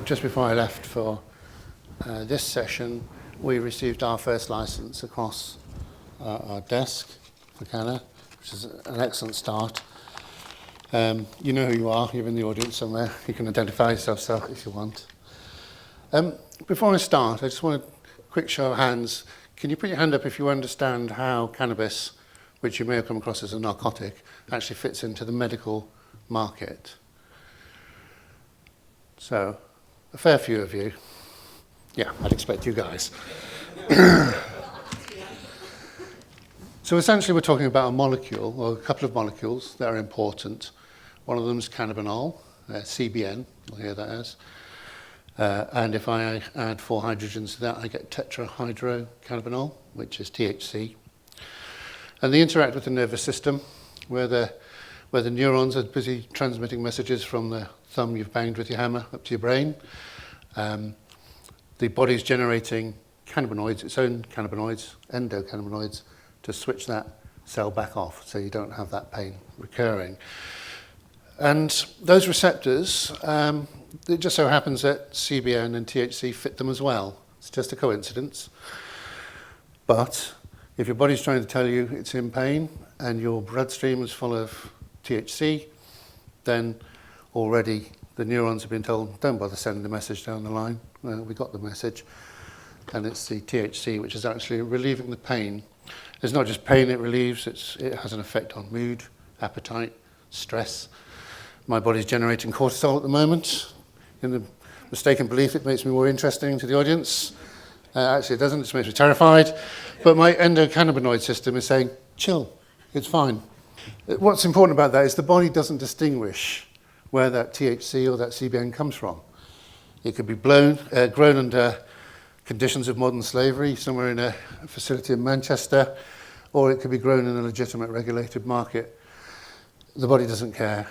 Just before I left for this session, we received our first license across our desk for Canna, which is an excellent start. You know who you are, you're in the audience somewhere. You can identify yourself if you want. Before I start, I just want a quick show of hands. Can you put your hand up if you understand how cannabis, which you may have come across as a narcotic, actually fits into the medical market? So, a fair few of you. Yeah, I'd expect you guys. So essentially we're talking about a molecule, or a couple of molecules that are important. One of them is cannabinol, CBN, you'll hear that as. And if I add 4 hydrogens to that, I get tetrahydrocannabinol, which is THC. And they interact with the nervous system, where the neurons are busy transmitting messages from the thumb you've banged with your hammer up to your brain. The body's generating cannabinoids, its own cannabinoids, endocannabinoids, to switch that cell back off so you don't have that pain recurring. And those receptors, it just so happens that CBN and THC fit them as well. It's just a coincidence. But if your body's trying to tell you it's in pain and your bloodstream is full of THC, then already the neurons have been told, don't bother sending the message down the line. We got the message. And it's the THC which is actually relieving the pain. It's not just pain it relieves, it has an effect on mood, appetite, stress. My body's generating cortisol at the moment. In the mistaken belief it makes me more interesting to the audience. Actually it doesn't, it just makes me terrified. But my endocannabinoid system is saying, chill, it's fine. What's important about that is the body doesn't distinguish where that THC or that CBN comes from. It could be grown under conditions of modern slavery somewhere in a facility in Manchester, or it could be grown in a legitimate regulated market. The body doesn't care.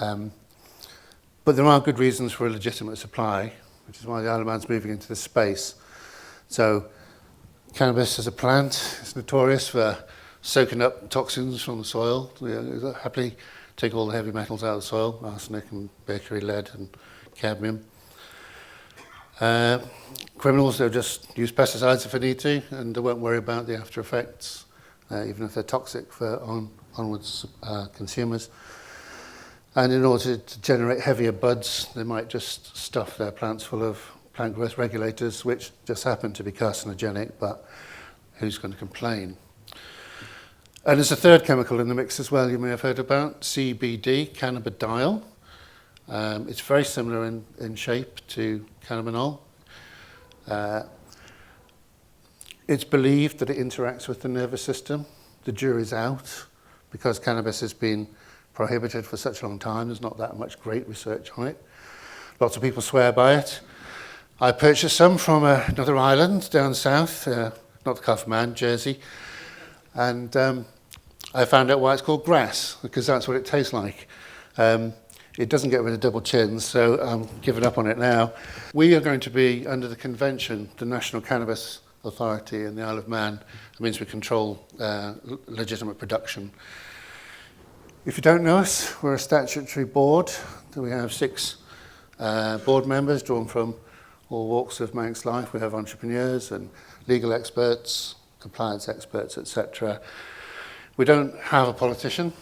But there are good reasons for a legitimate supply, which is why the Isle of Man's moving into this space. So cannabis as a plant is notorious for soaking up toxins from the soil. We happily take all the heavy metals out of the soil, arsenic and mercury, lead and cadmium. Criminals, they'll just use pesticides if they need to, and they won't worry about the after effects, even if they're toxic for onwards consumers. And in order to generate heavier buds, they might just stuff their plants full of plant growth regulators, which just happen to be carcinogenic, but who's going to complain? And there's a third chemical in the mix as well you may have heard about, CBD, cannabidiol. It's very similar in shape to cannabinol. It's believed that it interacts with the nervous system. The jury's out because cannabis has been prohibited for such a long time. There's not that much great research on it. Lots of people swear by it. I purchased some from another island down south, not the Cuff Man, Jersey, and I found out why it's called grass, because that's what it tastes like. It doesn't get rid of double chins, so I'm giving up on it now. We are going to be under the convention, the National Cannabis Authority in the Isle of Man. It means we control legitimate production. If you don't know us, we're a statutory board. We have 6 board members drawn from all walks of Manx life. We have entrepreneurs and legal experts, compliance experts, etc. We don't have a politician.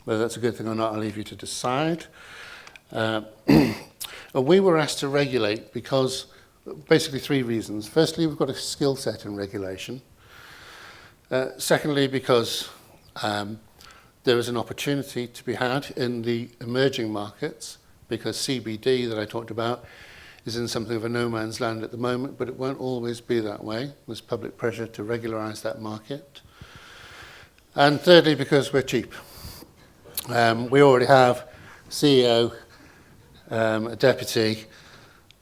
Whether that's a good thing or not, I'll leave you to decide. And we were asked to regulate because basically 3 reasons. Firstly, we've got a skill set in regulation. Secondly, because there is an opportunity to be had in the emerging markets, because CBD that I talked about is in something of a no man's land at the moment, but it won't always be that way. There's public pressure to regularize that market. And thirdly, because we're cheap. We already have CEO, a deputy,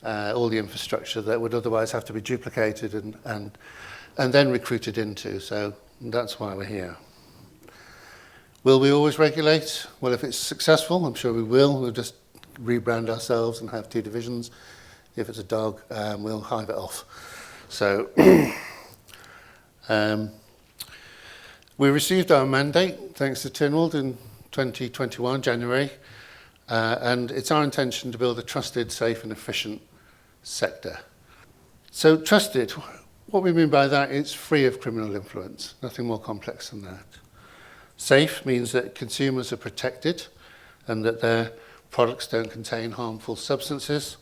all the infrastructure that would otherwise have to be duplicated and then recruited into. So that's why we're here. Will we always regulate? Well, if it's successful, I'm sure we will. We'll just rebrand ourselves and have 2 divisions. If it's a dog, we'll hive it off. So we received our mandate, thanks to Tynwald, in 2021, January. and it's our intention to build a trusted, safe and efficient sector. So trusted, what we mean by that, it's free of criminal influence, nothing more complex than that. Safe means that consumers are protected and that their products don't contain harmful substances.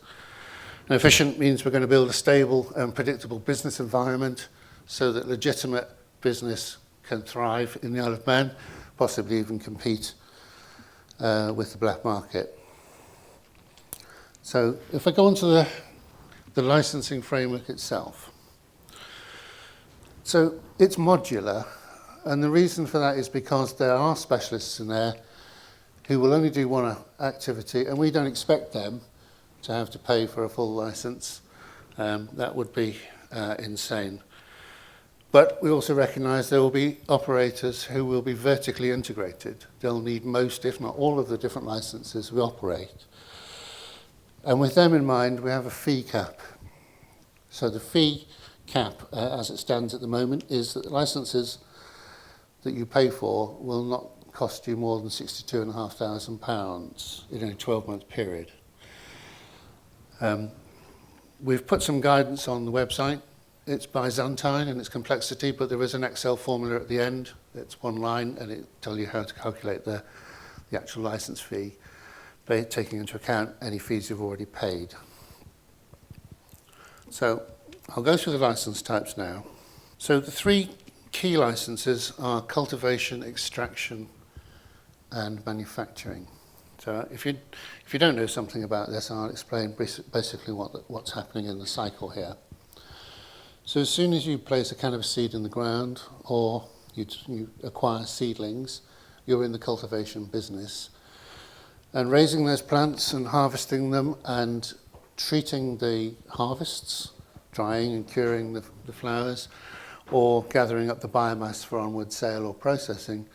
And efficient means we're going to build a stable and predictable business environment so that legitimate business can thrive in the Isle of Man, possibly even compete with the black market. So if I go on to the licensing framework itself. So it's modular, and the reason for that is because there are specialists in there who will only do one activity, and we don't expect them to have to pay for a full license. That would be insane. But we also recognise there will be operators who will be vertically integrated. They'll need most, if not all, of the different licenses we operate. And with them in mind, we have a fee cap. So the fee cap, as it stands at the moment, is that the licenses that you pay for will not cost you more than £62,500 in a 12-month period. We've put some guidance on the website. It's Byzantine in its complexity, but there is an Excel formula at the end. It's one line, and it tells you how to calculate the actual license fee, taking into account any fees you've already paid. So I'll go through the license types now. So the three key licenses are cultivation, extraction, and manufacturing. So if you don't know something about this, I'll explain basically what's happening in the cycle here. So as soon as you place a cannabis seed in the ground or you acquire seedlings, you're in the cultivation business. And raising those plants and harvesting them and treating the harvests, drying and curing the flowers, or gathering up the biomass for onward sale or processing,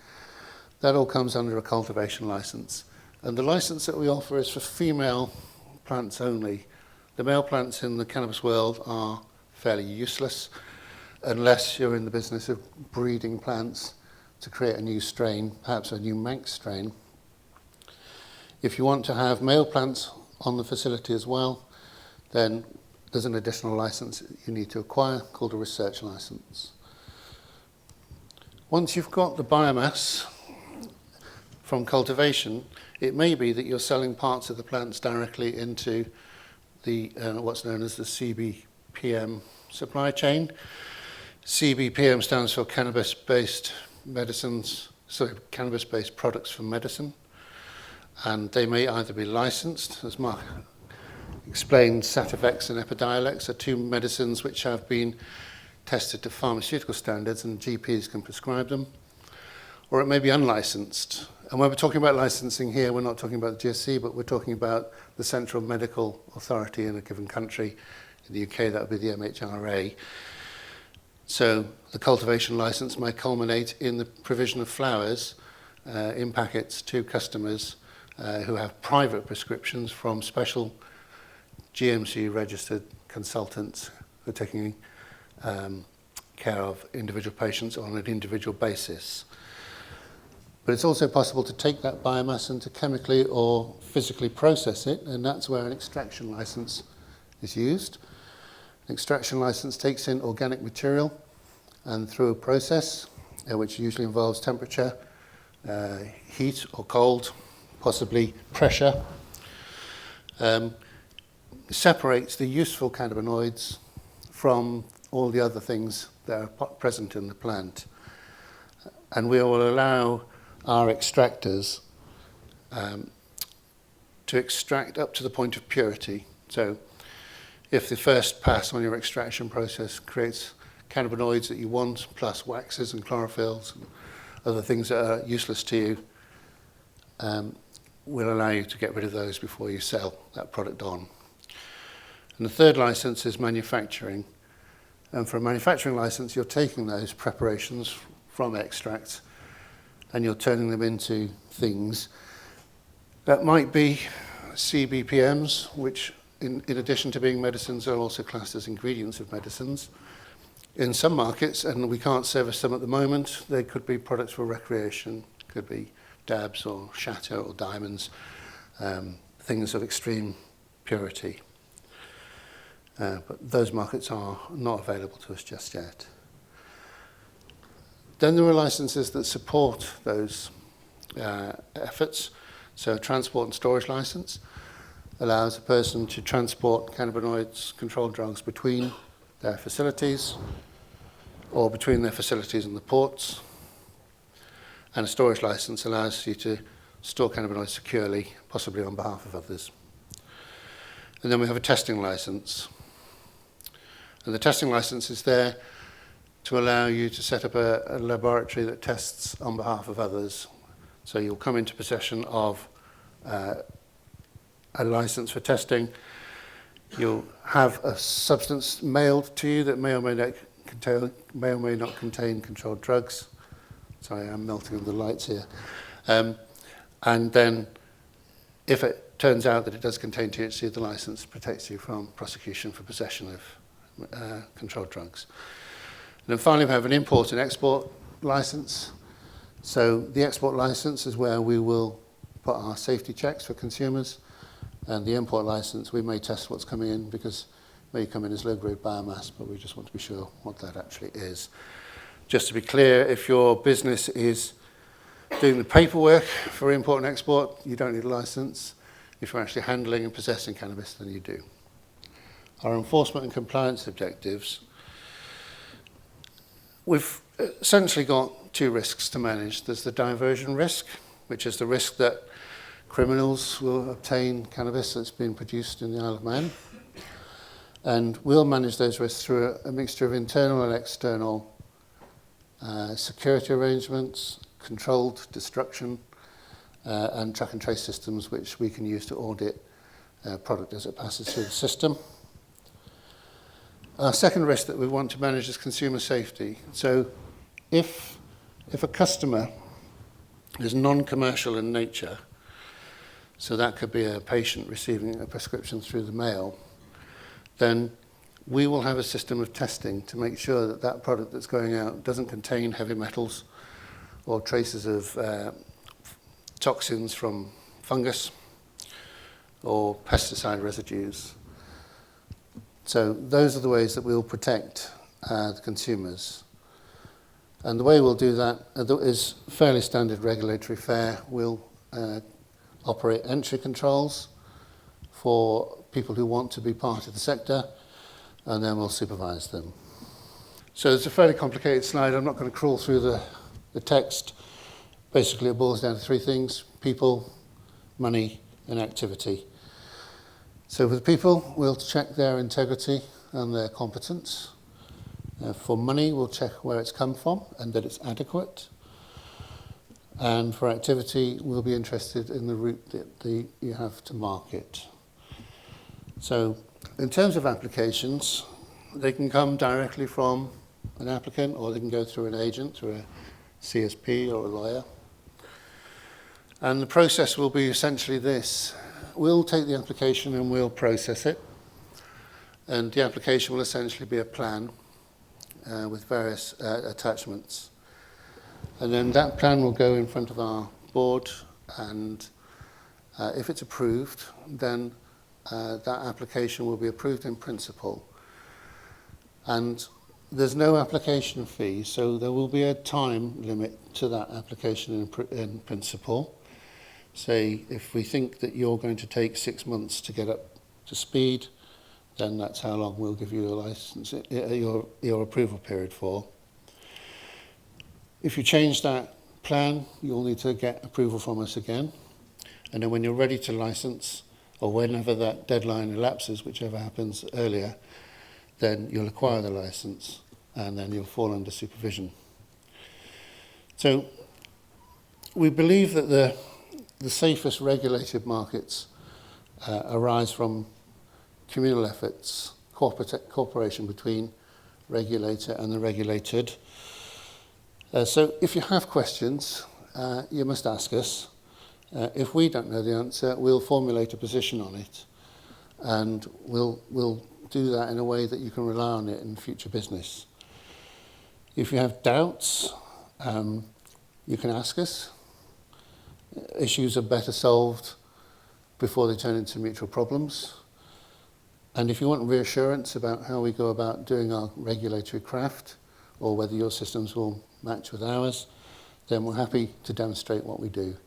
that all comes under a cultivation license. And the license that we offer is for female plants only. The male plants in the cannabis world are fairly useless unless you're in the business of breeding plants to create a new strain, perhaps a new Manx strain. If you want to have male plants on the facility as well, then there's an additional license you need to acquire called a research license. Once you've got the biomass from cultivation, it may be that you're selling parts of the plants directly into the what's known as the CBPM supply chain. CBPM stands for cannabis-based products for medicine, and they may either be licensed, as Mark explained. Sativex and Epidiolex are two medicines which have been tested to pharmaceutical standards and GPs can prescribe them, or it may be unlicensed. And when we're talking about licensing here, we're not talking about the GSC, but we're talking about the central medical authority in a given country. In the UK, that would be the MHRA. So the cultivation license might culminate in the provision of flowers in packets to customers who have private prescriptions from special GMC-registered consultants who are taking care of individual patients on an individual basis. But it's also possible to take that biomass and to chemically or physically process it, and that's where an extraction license is used. An extraction license takes in organic material and through a process, which usually involves temperature, heat or cold, possibly pressure, separates the useful cannabinoids from all the other things that are present in the plant. And we will allow our extractors to extract up to the point of purity. So if the first pass on your extraction process creates cannabinoids that you want, plus waxes and chlorophylls and other things that are useless to you, we'll allow you to get rid of those before you sell that product on. And the third license is manufacturing. And for a manufacturing license, you're taking those preparations from extracts and you're turning them into things that might be CBPMs, which in addition to being medicines are also classed as ingredients of medicines. In some markets, and we can't service them at the moment, they could be products for recreation, could be dabs or shatter or diamonds. things of extreme purity. But those markets are not available to us just yet. Then there are licenses that support those efforts. So a transport and storage license allows a person to transport cannabinoids, controlled drugs between their facilities or between their facilities and the ports. And a storage license allows you to store cannabinoids securely, possibly on behalf of others. And then we have a testing license. And the testing license is there to allow you to set up a laboratory that tests on behalf of others. So you'll come into possession of a license for testing. You'll have a substance mailed to you that may or may not contain controlled drugs. Sorry, I'm melting on the lights here. And then if it turns out that it does contain THC, the license protects you from prosecution for possession of controlled drugs. And then finally, we have an import and export license. So the export license is where we will put our safety checks for consumers. And the import license, we may test what's coming in because it may come in as low-grade biomass, but we just want to be sure what that actually is. Just to be clear, if your business is doing the paperwork for import and export, you don't need a license. If you're actually handling and possessing cannabis, then you do. Our enforcement and compliance objectives. We've essentially got two risks to manage. There's the diversion risk, which is the risk that criminals will obtain cannabis that's been produced in the Isle of Man. And we'll manage those risks through a mixture of internal and external security arrangements, controlled destruction, and track and trace systems which we can use to audit product as it passes through the system. Our second risk that we want to manage is consumer safety. So if a customer is non-commercial in nature, so that could be a patient receiving a prescription through the mail, then we will have a system of testing to make sure that that product that's going out doesn't contain heavy metals or traces of toxins from fungus or pesticide residues. So those are the ways that we'll protect the consumers. And the way we'll do that is fairly standard regulatory fare. We'll operate entry controls for people who want to be part of the sector, and then we'll supervise them. So it's a fairly complicated slide. I'm not going to crawl through the text. Basically, it boils down to three things: people, money, and activity. So for the people, we'll check their integrity and their competence. For money, we'll check where it's come from and that it's adequate. And for activity, we'll be interested in the route that you have to market. So in terms of applications, they can come directly from an applicant, or they can go through an agent, through a CSP or a lawyer. And the process will be essentially this. We'll take the application and we'll process it. And the application will essentially be a plan with various attachments. And then that plan will go in front of our board, and if it's approved, then that application will be approved in principle. And there's no application fee, so there will be a time limit to that application in principle. Say, if we think that you're going to take 6 months to get up to speed, then that's how long we'll give you a license, your approval period for. If you change that plan, you'll need to get approval from us again. And then when you're ready to license, or whenever that deadline elapses, whichever happens earlier, then you'll acquire the license, and then you'll fall under supervision. So we believe that the safest regulated markets arise from communal efforts, cooperation between regulator and the regulated. So if you have questions, you must ask us. If we don't know the answer, we'll formulate a position on it, and we'll do that in a way that you can rely on it in future business. If you have doubts, you can ask us. Issues are better solved before they turn into mutual problems. And if you want reassurance about how we go about doing our regulatory craft, or whether your systems will match with ours, then we're happy to demonstrate what we do.